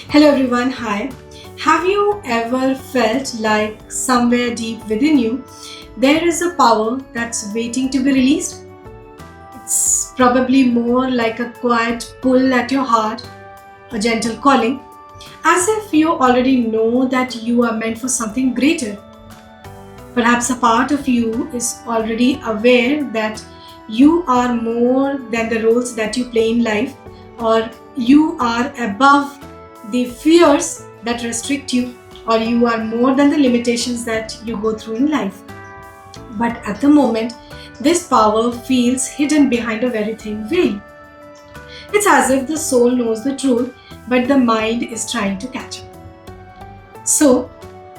Hello everyone, hi. Have you ever felt like somewhere deep within you there is a power that's waiting to be released? It's probably more like a quiet pull at your heart, a gentle calling, as if you already know that you are meant for something greater. Perhaps a part of you is already aware that you are more than the roles that you play in life, or you are above the fears that restrict you, or you are more than the limitations that you go through in life. But at the moment, this power feels hidden behind a very thin veil. It's as if the soul knows the truth, but the mind is trying to catch up. So,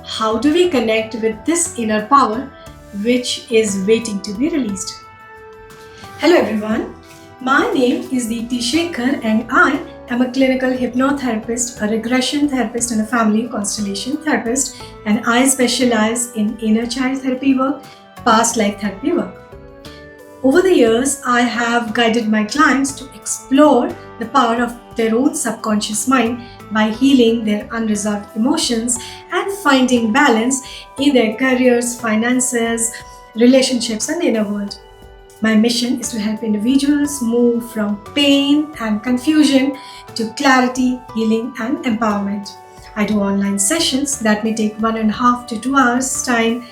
how do we connect with this inner power which is waiting to be released? Hello everyone, my name is Deepthi Shekhar and I am a clinical hypnotherapist, a regression therapist and a family constellation therapist, and I specialize in inner child therapy work, past life therapy work. Over the years, I have guided my clients to explore the power of their own subconscious mind by healing their unresolved emotions and finding balance in their careers, finances, relationships, and inner world. My mission is to help individuals move from pain and confusion to clarity, healing, and empowerment. I do online sessions that may take 1.5 to 2 hours time,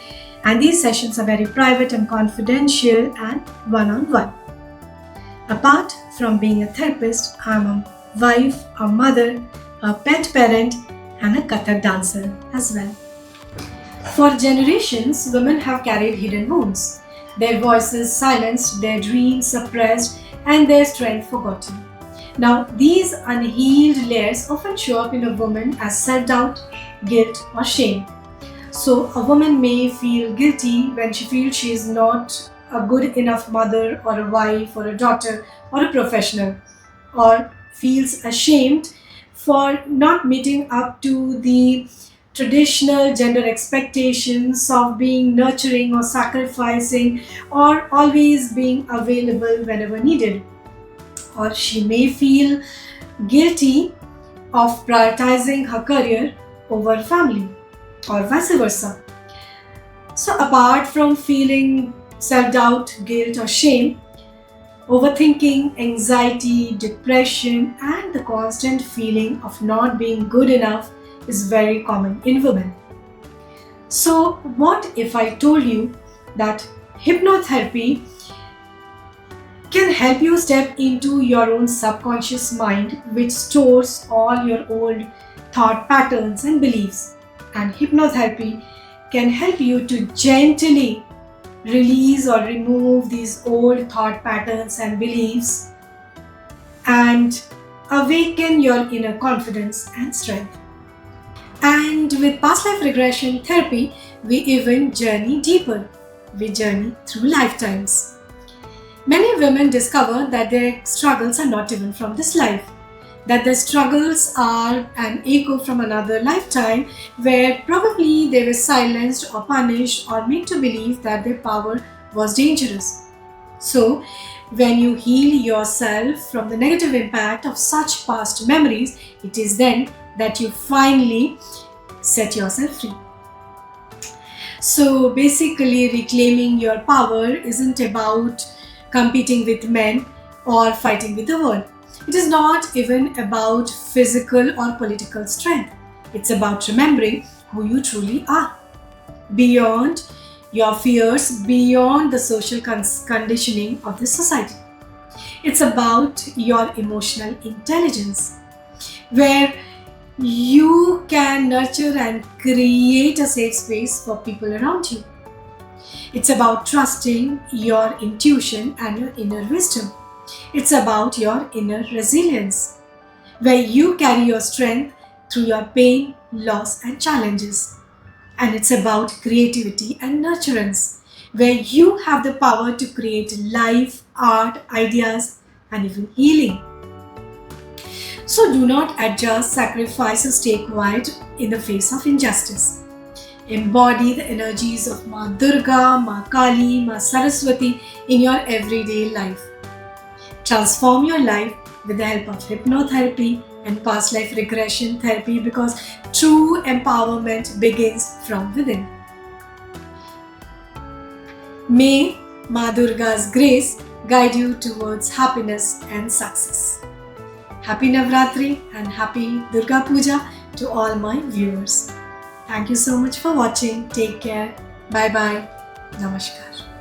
and these sessions are very private and confidential and one-on-one. Apart from being a therapist, I'm a wife, a mother, a pet parent, and a Kathak dancer as well. For generations, women have carried hidden wounds, their voices silenced, their dreams suppressed, and their strength forgotten. Now, these unhealed layers often show up in a woman as self-doubt, guilt, or shame. So, a woman may feel guilty when she feels she is not a good enough mother, or a wife, or a daughter, or a professional, or feels ashamed for not meeting up to the traditional gender expectations of being nurturing or sacrificing or always being available whenever needed. Or she may feel guilty of prioritizing her career over family, or vice versa. So, apart from feeling self doubt, guilt, or shame, overthinking, anxiety, depression, and the constant feeling of not being good enough is very common in women. So, what if I told you that hypnotherapy can help you step into your own subconscious mind, which stores all your old thought patterns and beliefs? And hypnotherapy can help you to gently release or remove these old thought patterns and beliefs and awaken your inner confidence and strength. And with past life regression therapy, we even journey deeper. We journey through lifetimes. Many women discover that their struggles are not even from this life, that their struggles are an echo from another lifetime where probably they were silenced or punished or made to believe that their power was dangerous. So, when you heal yourself from the negative impact of such past memories, it is then that you finally set yourself free. So basically, reclaiming your power isn't about competing with men or fighting with the world. It is not even about physical or political strength. It's about remembering who you truly are, beyond your fears, beyond the social conditioning of the society. It's about your emotional intelligence, where you can nurture and create a safe space for people around you. It's about trusting your intuition and your inner wisdom. It's about your inner resilience, where you carry your strength through your pain, loss, and challenges. And it's about creativity and nurturance, where you have the power to create life, art, ideas, and even healing. So do not adjust, sacrifice, or stay quiet in the face of injustice. Embody the energies of Ma Durga, Ma Kali, Ma Saraswati in your everyday life. Transform your life with the help of hypnotherapy, and past life regression therapy, because true empowerment begins from within. May Ma Durga's grace guide you towards happiness and success. Happy Navratri and happy Durga Puja to all my viewers. Thank you so much for watching. Take care. Bye bye. Namaskar.